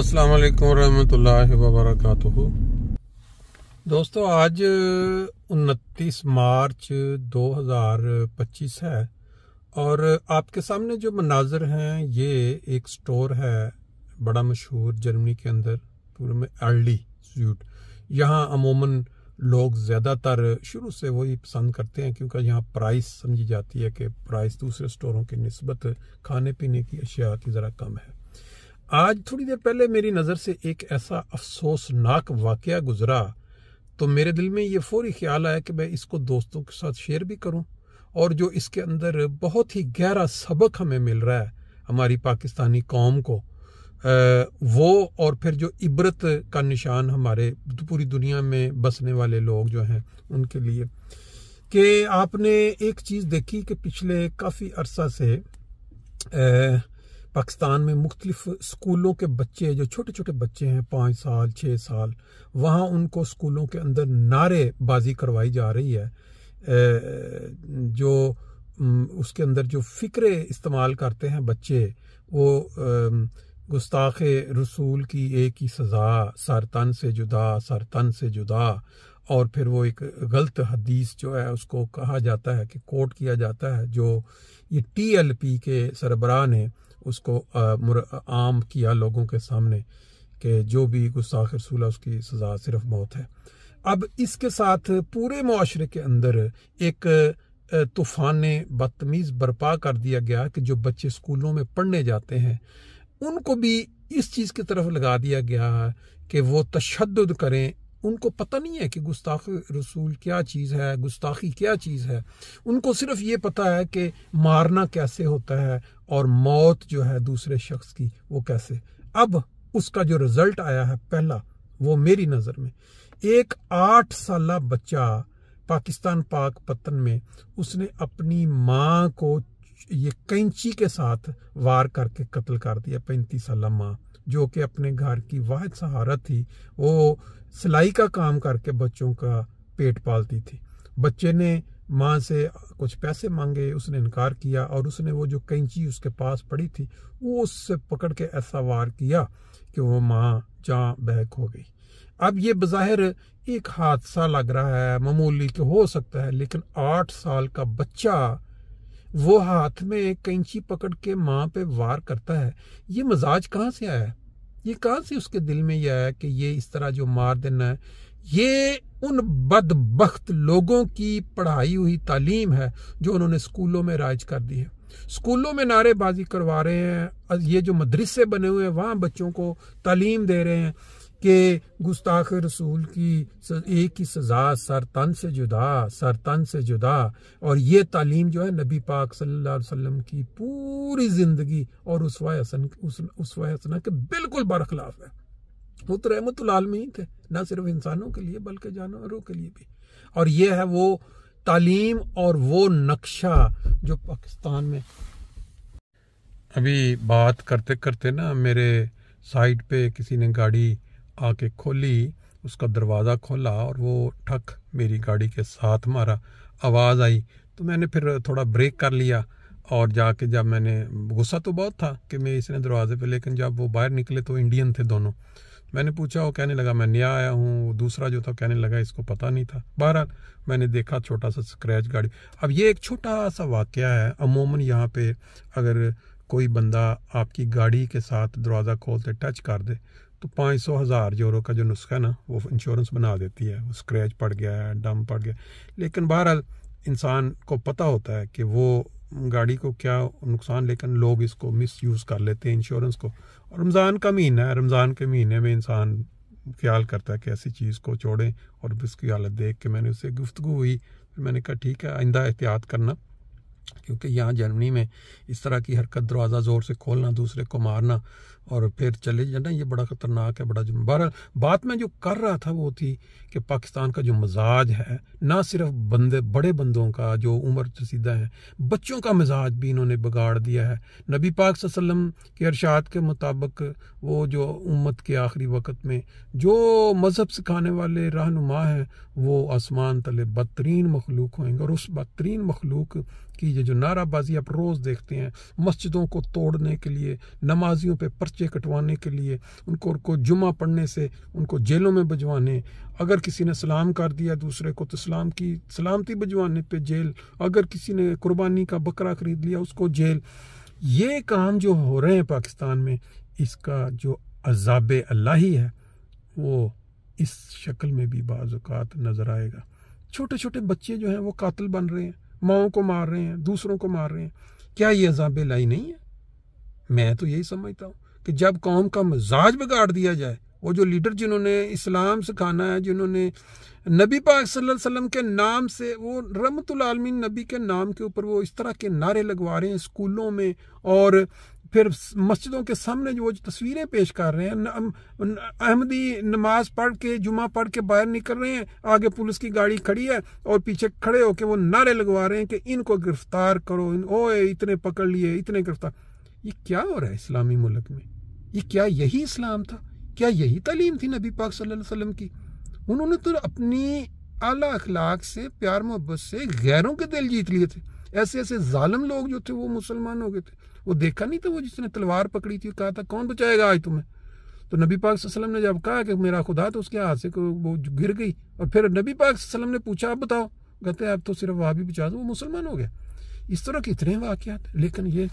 अस्सलाम वालेकुम रहमतुल्लाहि व बरकातुहू। दोस्तों, आज 29 मार्च 2025 है और आपके सामने जो मनाजर हैं ये एक स्टोर है बड़ा मशहूर जर्मनी के अंदर, पूरे में एल्डी स्वीट। यहाँ अमूमन लोग ज़्यादातर शुरू से वही पसंद करते हैं क्योंकि यहाँ प्राइस समझी जाती है कि प्राइस दूसरे स्टोरों की निस्बत खाने पीने की अशिया की ज़रा कम है। आज थोड़ी देर पहले मेरी नज़र से एक ऐसा अफसोसनाक वाक़या गुजरा तो मेरे दिल में ये फौरी ख्याल आया कि मैं इसको दोस्तों के साथ शेयर भी करूं, और जो इसके अंदर बहुत ही गहरा सबक हमें मिल रहा है हमारी पाकिस्तानी कौम को, वो और फिर जो इबरत का निशान हमारे पूरी दुनिया में बसने वाले लोग जो हैं उनके लिए। कि आपने एक चीज़ देखी कि पिछले काफ़ी अरसा से पाकिस्तान में मुख्तलिफ स्कूलों के बच्चे, जो छोटे छोटे बच्चे हैं 5 साल 6 साल, वहाँ उनको स्कूलों के अंदर नारेबाजी करवाई जा रही है। जो उसके अंदर जो फ़िक्रे इस्तेमाल करते हैं बच्चे, वो गुस्ताखे रसूल की एक ही सज़ा, सर तन से जुदा, सर तन से जुदा, और फिर वो एक गलत हदीस जो है उसको कहा जाता है कि कोट किया जाता है, जो ये TLP के सरबराह ने उसको आम किया लोगों के सामने कि जो भी गुस्ताख रसूल है उसकी सज़ा सिर्फ मौत है। अब इसके साथ पूरे मुआशरे के अंदर एक तूफ़ान बदतमीज़ बर्पा कर दिया गया कि जो बच्चे स्कूलों में पढ़ने जाते हैं उनको भी इस चीज़ की तरफ लगा दिया गया कि वो तशद्दुद करें। उनको पता नहीं है कि गुस्ताख रसूल क्या चीज़ है, गुस्ताखी क्या चीज़ है। उनको सिर्फ ये पता है कि मारना कैसे होता है और मौत जो है दूसरे शख्स की वो कैसे। अब उसका जो रिज़ल्ट आया है पहला, वो मेरी नज़र में एक 8 साला बच्चा पाकिस्तान पाक पतन में, उसने अपनी माँ को ये कैंची के साथ वार करके कत्ल कर दिया। 35 साला माँ जो कि अपने घर की वाहिद सहारा थी, वो सिलाई का काम करके बच्चों का पेट पालती थी। बच्चे ने माँ से कुछ पैसे मांगे, उसने इनकार किया और उसने वो जो कैंची उसके पास पड़ी थी वो उससे पकड़ के ऐसा वार किया कि वो माँ जान बहक हो गई। अब ये बज़ाहिर एक हादसा लग रहा है, मामूली के हो सकता है, लेकिन 8 साल का बच्चा वो हाथ में कैंची पकड़ के माँ पे वार करता है। ये मजाज कहाँ से आया है? ये कहाँ से उसके दिल में यह आया कि ये इस तरह जो मार देना है? ये उन बदबख्त लोगों की पढ़ाई हुई तालीम है जो उन्होंने स्कूलों में राइज कर दी है। स्कूलों में नारेबाजी करवा रहे हैं, ये जो मदरसे बने हुए हैं वहाँ बच्चों को तालीम दे रहे हैं कि गुस्ताख रसूल की एक ही सज़ा, सर तन से जुदा, सर तन से जुदा। और ये तालीम जो है नबी पाक सल्लल्लाहु अलैहि वसल्लम की पूरी ज़िंदगी और उसवा हसना के बिल्कुल बरखिलाफ है। वो तो रहमतुल आलमीन थे, ना सिर्फ इंसानों के लिए बल्कि जानवरों के लिए भी। और ये है वो तालीम और वो नक्शा जो पाकिस्तान में। अभी बात करते करते ना मेरे साइड पे किसी ने गाड़ी आके खोली, उसका दरवाज़ा खोला और वो ठक मेरी गाड़ी के साथ मारा, आवाज़ आई तो मैंने फिर थोड़ा ब्रेक कर लिया और जाके जब मैंने, गुस्सा तो बहुत था कि मैं इसने दरवाजे पे, लेकिन जब वो बाहर निकले तो इंडियन थे दोनों। मैंने पूछा, वो कहने लगा मैं नया आया हूँ। दूसरा जो था कहने लगा इसको पता नहीं था। बहरहाल मैंने देखा छोटा सा स्क्रैच गाड़ी। अब ये एक छोटा सा वाक़या है। अमूमन यहाँ पे अगर कोई बंदा आपकी गाड़ी के साथ दरवाज़ा खोलते टच कर दे तो 500,000 यूरो का जो नुस्खा है ना वो इंश्योरेंस बना देती है। वो स्क्रैच पड़ गया है, डम पड़ गया, लेकिन बहरहाल इंसान को पता होता है कि वो गाड़ी को क्या नुकसान, लेकिन लोग इसको मिस यूज़ कर लेते हैं इंश्योरेंस को। और रमज़ान का महीना है, रमज़ान के महीने में इंसान ख्याल करता है कि ऐसी चीज़ को छोड़ें। और उसकी हालत देख के मैंने उससे गुफ्तगू हुई, फिर मैंने कहा ठीक है आइंदा एहतियात करना, क्योंकि यहाँ जर्मनी में इस तरह की हरकत, दरवाज़ा ज़ोर से खोलना, दूसरे को मारना और फिर चले जाना, ये बड़ा ख़तरनाक है, बड़ा जुर्म। बहरहाल बात मैं जो कर रहा था वो थी कि पाकिस्तान का जो मिजाज है, ना सिर्फ बड़े बंदों का जो उम्र रसीदा है, बच्चों का मिजाज भी इन्होंने बिगाड़ दिया है। नबी पाक सल्लल्लाहु अलैहि वसल्लम के इरशाद के मुताबिक वो जो उम्मत के आखिरी वक्त में जो मज़हब सिखाने वाले रहनुमा हैं वो आसमान तले बदतरीन मखलूक होंगे, और उस बदतरीन मखलूक کی یہ جو نعرہ بازی آپ روز دیکھتے ہیں، مسجدوں کو توڑنے کے لیے، نمازیوں پہ پرچے کٹوانے کے لیے، ان کو جمعہ پڑھنے سے ان کو جیلوں میں بھجوانے، اگر کسی نے سلام کر دیا دوسرے کو تو اسلام کی سلامتی بھجوانے پہ جیل، اگر کسی نے قربانی کا بکرا خرید لیا اس کو جیل، یہ کام جو ہو رہے ہیں پاکستان میں، اس کا جو عذاب الہی ہے وہ اس شکل میں بھی بعض اوقات نظر آئے گا۔ چھوٹے چھوٹے بچے جو ہیں وہ قاتل بن رہے ہیں، ماؤں کو مار رہے ہیں، دوسروں کو مار رہے ہیں۔ کیا یہ عذاب الہی نہیں ہے؟ میں تو یہی سمجھتا ہوں کہ جب قوم کا مزاج بگاڑ دیا جائے، وہ جو لیڈر جنہوں نے اسلام سکھانا ہے، جنہوں نے نبی پاک صلی اللہ علیہ وسلم کے نام سے، وہ رحمت العالمین نبی کے نام کے اوپر وہ اس طرح کے نعرے لگوا رہے ہیں اسکولوں میں، اور پھر مسجدوں کے سامنے جو تصویریں پیش کر رہے ہیں، احمدی نماز پڑھ کے جمعہ پڑھ کے باہر نکل رہے ہیں، آگے پولیس کی گاڑی کھڑی ہے اور پیچھے کھڑے ہو کے وہ نعرے لگوا رہے ہیں کہ ان کو گرفتار کرو، اوے اتنے پکڑ لیے، اتنے گرفتار۔ یہ کیا ہو رہا ہے اسلامی ملک میں؟ یہ کیا یہی اسلام تھا؟ کیا یہی تعلیم تھی نبی پاک صلی اللہ علیہ وسلم کی؟ انہوں نے تو اپنی اعلیٰ اخلاق سے، پیار محبت سے غیروں کے دل جیت لیے تھے۔ ایسے ایسے ظالم لوگ جو تھے وہ مسلمان ہو گئے تھے۔ وہ دیکھا نہیں تھا وہ جس نے تلوار پکڑی تھی، کہا تھا کون بچائے گا آج تمہیں؟ تو نبی پاک صلی اللہ علیہ وسلم نے جب کہا کہ میرا خدا، تو اس کے ہاتھ سے وہ گر گئی، اور پھر نبی پاک صلی اللہ علیہ وسلم نے پوچھا اب بتاؤ، کہتے ہیں اب تو صرف وہاں بھی بچا دو، وہ مسلمان ہو گیا۔ اس طرح کے اتنے واقعات، لیکن یہ